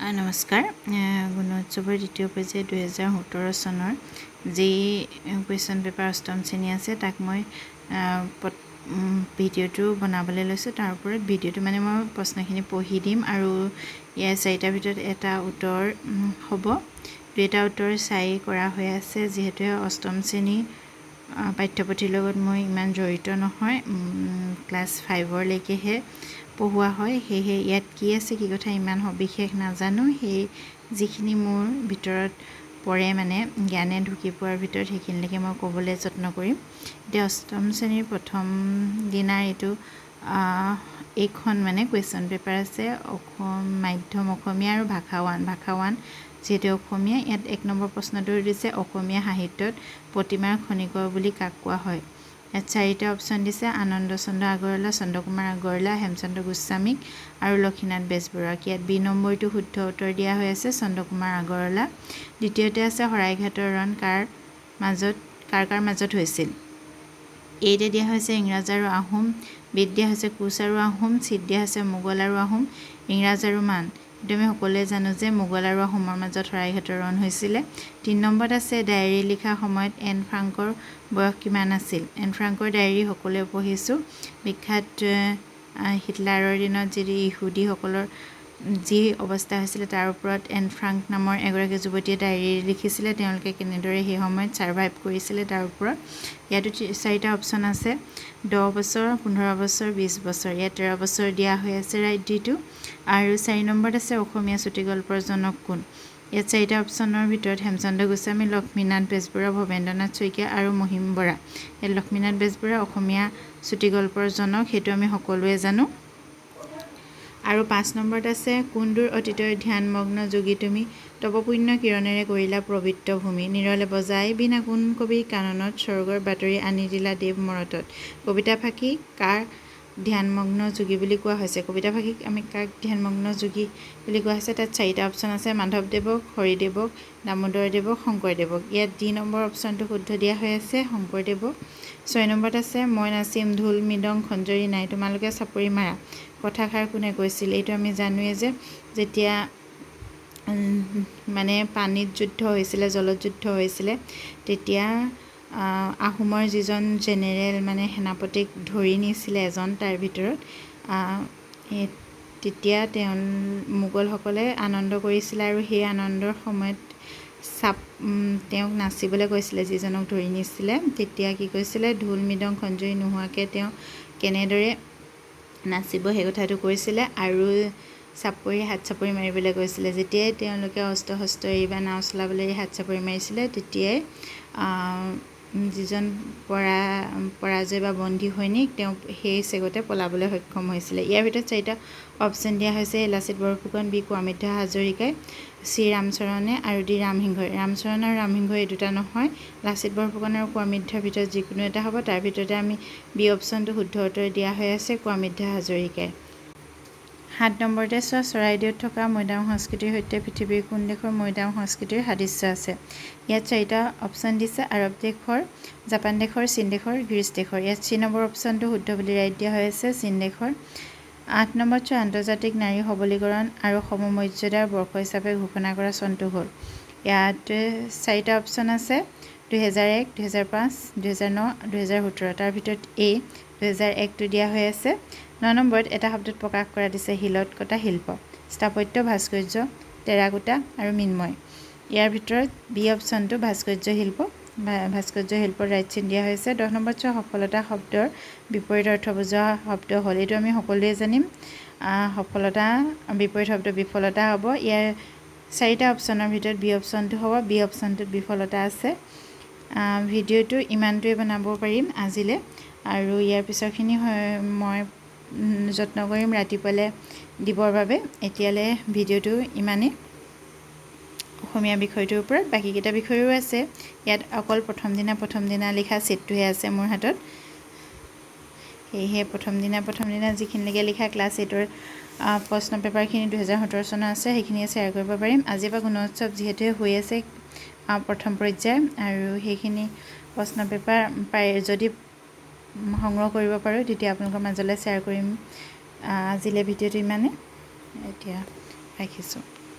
নমস্কাৰ গুণোৎসৱৰ দ্বিতীয় পৰ্যায় 2017 চনৰ যি কুৱেশ্যন পেপাৰ অষ্টম শ্ৰেণী আছে তাক মই ভিডিঅ'টো বনাবলৈ লৈছোঁ। তাৰ ওপৰত ভিডিঅ'টো মানে মই প্ৰশ্নখিনি পঢ়ি দিম আৰু ইয়াৰ চাৰিটাৰ ভিতৰত এটা উত্তৰ হ'ব। দুটা উত্তৰ চাই কৰা হৈ আছে যিহেতু অষ্টম শ্ৰেণী পাঠ্যপুথিৰ লগত মই ইমান জড়িত নহয়, ক্লাছ 5লৈকেহে পঢ়োৱা হয়। সেয়েহে ইয়াত কি আছে কি কথা ইমান সবিশেষ নাজানো। সেই যিখিনি মোৰ ভিতৰত পৰে মানে জ্ঞানে ঢুকি পোৱাৰ ভিতৰত সেইখিনিলৈকে মই ক'বলৈ যত্ন কৰিম। এতিয়া অষ্টম শ্ৰেণীৰ প্ৰথম দিনাৰ এইখন মানে কুৱেশ্যন পেপাৰ আছে মাধ্যম অসমীয়া আৰু ভাষা ওৱান যিহেতু অসমীয়া। ইয়াত 1 নম্বৰ প্ৰশ্নটো দিছে অসমীয়া সাহিত্যত প্ৰতিমাৰ খনিকৰ বুলি কাক কোৱা হয়। ইয়াত 4টা অপশ্যন দিছে আনন্দ চন্দ্ৰ আগৰৱালা, চন্দ্ৰকুমাৰ আগৰৱালা, হেমচন্দ্ৰ গোস্বামীক আৰু লক্ষীনাথ বেজবৰুৱাক। ইয়াত বি নম্বৰটো শুদ্ধ উত্তৰ দিয়া হৈ আছে চন্দ্ৰকুমাৰ আগৰৱালা। দ্বিতীয়তে আছে শৰাইঘাটৰ ৰণ কাৰ মাজত হৈছিল। এইতে দিয়া হৈছে ইংৰাজ আৰু আহোম, বিত দিয়া হৈছে কোচ আৰু আহোম, চিত দিয়া হৈছে মোগল আৰু আহোম, ইংৰাজ আৰু মান। কিন্তু আমি সকলোৱে জানো যে মোগল আৰু আহোমৰ মাজত শৰাইঘাটৰ ৰণ হৈছিলে। 3 নম্বৰত আছে ডায়েৰী লিখাৰ সময়ত এন ফ্ৰাংকৰ বয়স কিমান আছিল। এন ফ্ৰাংকৰ ডায়েৰী সকলোৱে পঢ়িছোঁ। বিখ্যাত হিটলাৰৰ দিনত যি ইহুদীসকলৰ যি অৱস্থা হৈছিলে তাৰ ওপৰত এন ফ্ৰাংক নামৰ এগৰাকী যুৱতীয়ে ডায়েৰী লিখিছিলে, তেওঁলোকে কেনেদৰে সেই সময়ত ছাৰ্ভাইভ কৰিছিলে তাৰ ওপৰত। ইয়াতো 4টা অপশ্যন আছে 10 বছৰ, 15 বছৰ, 20 বছৰ। ইয়াত 13 বছৰ দিয়া হৈ আছে ৰাইট ডিটো। আৰু 4 নম্বৰত আছে অসমীয়া চুটিগল্পৰ জনক কোন। ইয়াত 4টা অপশ্যনৰ ভিতৰত হেমচন্দ্ৰ গোস্বামী, লক্ষ্মীনাথ বেজবৰুৱা, ভৱেন্দ্ৰনাথ শইকীয়া আৰু মহিম বৰা। ইয়াত লক্ষ্মীনাথ বেজবৰুৱা অসমীয়া চুটিগল্পৰ জনক, সেইটো আমি সকলোৱে জানো। আৰু 5 নম্বৰত আছে কোনটোৰ অতীতৰ ধ্যানমগ্ন যোগী তুমি তপপুণ্য কিৰণেৰে কৰিলা পবিত্ৰ ভূমি। নিৰলে বজাই বিনা কোন কবিৰ কাননত স্বৰ্গৰ বাতৰি আনি দিলা দেৱ মৰতত। কবিতা ফাঁকি কাৰ ধ্যানমগ্ন যোগী বুলি কোৱা হৈছে। কবিতা ফাঁকিক আমি কাক ধ্যানমগ্ন যোগী বুলি কোৱা হৈছে। তাত 4টা অপশ্যন আছে মাধৱদেৱক, হৰিদেৱক, দামোদৰদেৱক, শংকৰদেৱক। ইয়াত ডি নম্বৰ অপশ্যনটো শুদ্ধ দিয়া হৈ আছে শংকৰদেৱক। 6 নম্বৰত আছে মই নাচিম ঢোল মৃদং খঞ্জৰি নাই তোমালোকে চাপৰি মাৰা কথাষাৰ কোনে কৈছিল। এইটো আমি জানোৱেই যে যেতিয়া মানে পানীত যুদ্ধ হৈছিলে, জলত যুদ্ধ হৈছিলে, তেতিয়া আহোমৰ যিজন জেনেৰেল মানে সেনাপতিক ধৰি নিছিলে এজন, তাৰ ভিতৰত তেতিয়া মোগলসকলে আনন্দ কৰিছিলে আৰু সেই আনন্দৰ সময়ত তেওঁক নাচিবলৈ কৈছিলে যিজনক ধৰি নিছিলে। তেতিয়া কি কৈছিলে ঢোল মৃদং খঞ্জৰি নোহোৱাকৈ তেওঁ কেনেদৰে নাচিব সেই কথাটো কৈছিলে আৰু হাত চাপৰি মাৰিবলৈ কৈছিলে। যেতিয়াই তেওঁলোকে অস্ত্ৰ শস্ত্ৰ এৰি বা নাও চলাবলৈ হাত চাপৰি মাৰিছিলে তেতিয়াই যিজন পৰাজয় বা বন্দী সৈনিক তেওঁ সেই চেগতে পলাবলৈ সক্ষম হৈছিলে। ইয়াৰ ভিতৰত 4টা অপশ্যন দিয়া হৈছে লাচিত বৰফুকন, বি কোৱামিদ্ধ হাজৰিকাই, চি ৰামচৰণে আৰু ডি ৰামসিংহই। ৰামচৰণ আৰু ৰামসিংহ এই দুটা নহয়, লাচিত বৰফুকন আৰু কোৱামিদ্ধৰ ভিতৰত যিকোনো এটা হ'ব। তাৰ ভিতৰতে আমি বি অপশ্যনটো শুদ্ধ উত্তৰ দিয়া হৈ আছে কোৱামিদ্ধ হাজৰিকাই। 7 নম্বৰতে চোৱা চৰাইদেউত থকা মৈদাম সংস্কৃতিৰ সৈতে পৃথিৱীৰ কোন দেশৰ মৈদাম সংস্কৃতিৰ সাদৃশ্য আছে। ইয়াত 4টা অপশ্যন দিছে আৰৱ দেশৰ, জাপান দেশৰ, চীন দেশৰ, গ্ৰীচ দেশৰ। ইয়াত চি নম্বৰ অপশ্যনটো শুদ্ধ বুলি ৰাইট দিয়া হৈ আছে চীন দেশৰ। 8 নম্বৰত চোৱা আন্তৰ্জাতিক নাৰী সবলীকৰণ আৰু সমমৰ্যাদাৰ বৰ্ষ হিচাপে ঘোষণা কৰা চনটো হ'ল। ইয়াত 4টা অপশ্যন আছে 2001, 2005, 2009, 2017। তাৰ ভিতৰত 2001টো দিয়া হৈ আছে। 9 নম্বৰত এটা শব্দত প্ৰকাশ কৰা দিছে শিলত কটা শিল্প, স্থাপত্য, ভাস্কৰ্য, টেৰাকোটা আৰু মৃন্ময়। ইয়াৰ ভিতৰত বি অপশ্যনটো ভাস্কৰ্য শিল্পৰ ৰাইট চিন দিয়া হৈছে। 10 নম্বৰত চোৱা সফলতা শব্দৰ বিপৰীত অৰ্থ বুজোৱা শব্দ হ'ল। এইটো আমি সকলোৱে জানিম, সফলতা বিপৰীত শব্দ বিফলতা হ'ব। ইয়াৰ 4টা অপশ্যনৰ ভিতৰত বি অপশ্যনটো হ'ব, বি অপশ্যনটোত বিফলতা আছে। ভিডিঅ'টো ইমানটোৱে বনাব পাৰিম আজিলৈ আৰু ইয়াৰ পিছৰখিনি মই যত্ন কৰিম ৰাতিপুৱালৈ দিবৰ বাবে। এতিয়ালৈ ভিডিঅ'টো ইমানেই অসমীয়া বিষয়টোৰ ওপৰত। বাকীকেইটা বিষয়ৰো আছে, ইয়াত অকল প্ৰথম দিনা লিখা ছিটটোহে আছে মোৰ হাতত। সেয়েহে প্ৰথম দিনা যিখিনিলৈকে লিখা ক্লাছ 8ৰ প্ৰশ্ন পেপাৰখিনি 2017 চনৰ আছে সেইখিনিয়ে শ্বেয়াৰ কৰিব পাৰিম। আজিৰ পৰা গুণোৎসৱ যিহেতু হৈ আছে প্ৰথম পৰ্যায় আৰু সেইখিনি প্ৰশ্ন পেপাৰ যদি সংগ্ৰহ কৰিব পাৰোঁ তেতিয়া আপোনালোকৰ মাজলৈ শ্বেয়াৰ কৰিম। আজিলৈ ভিডিঅ'টো ইমানেই, এতিয়া ৰাখিছোঁ।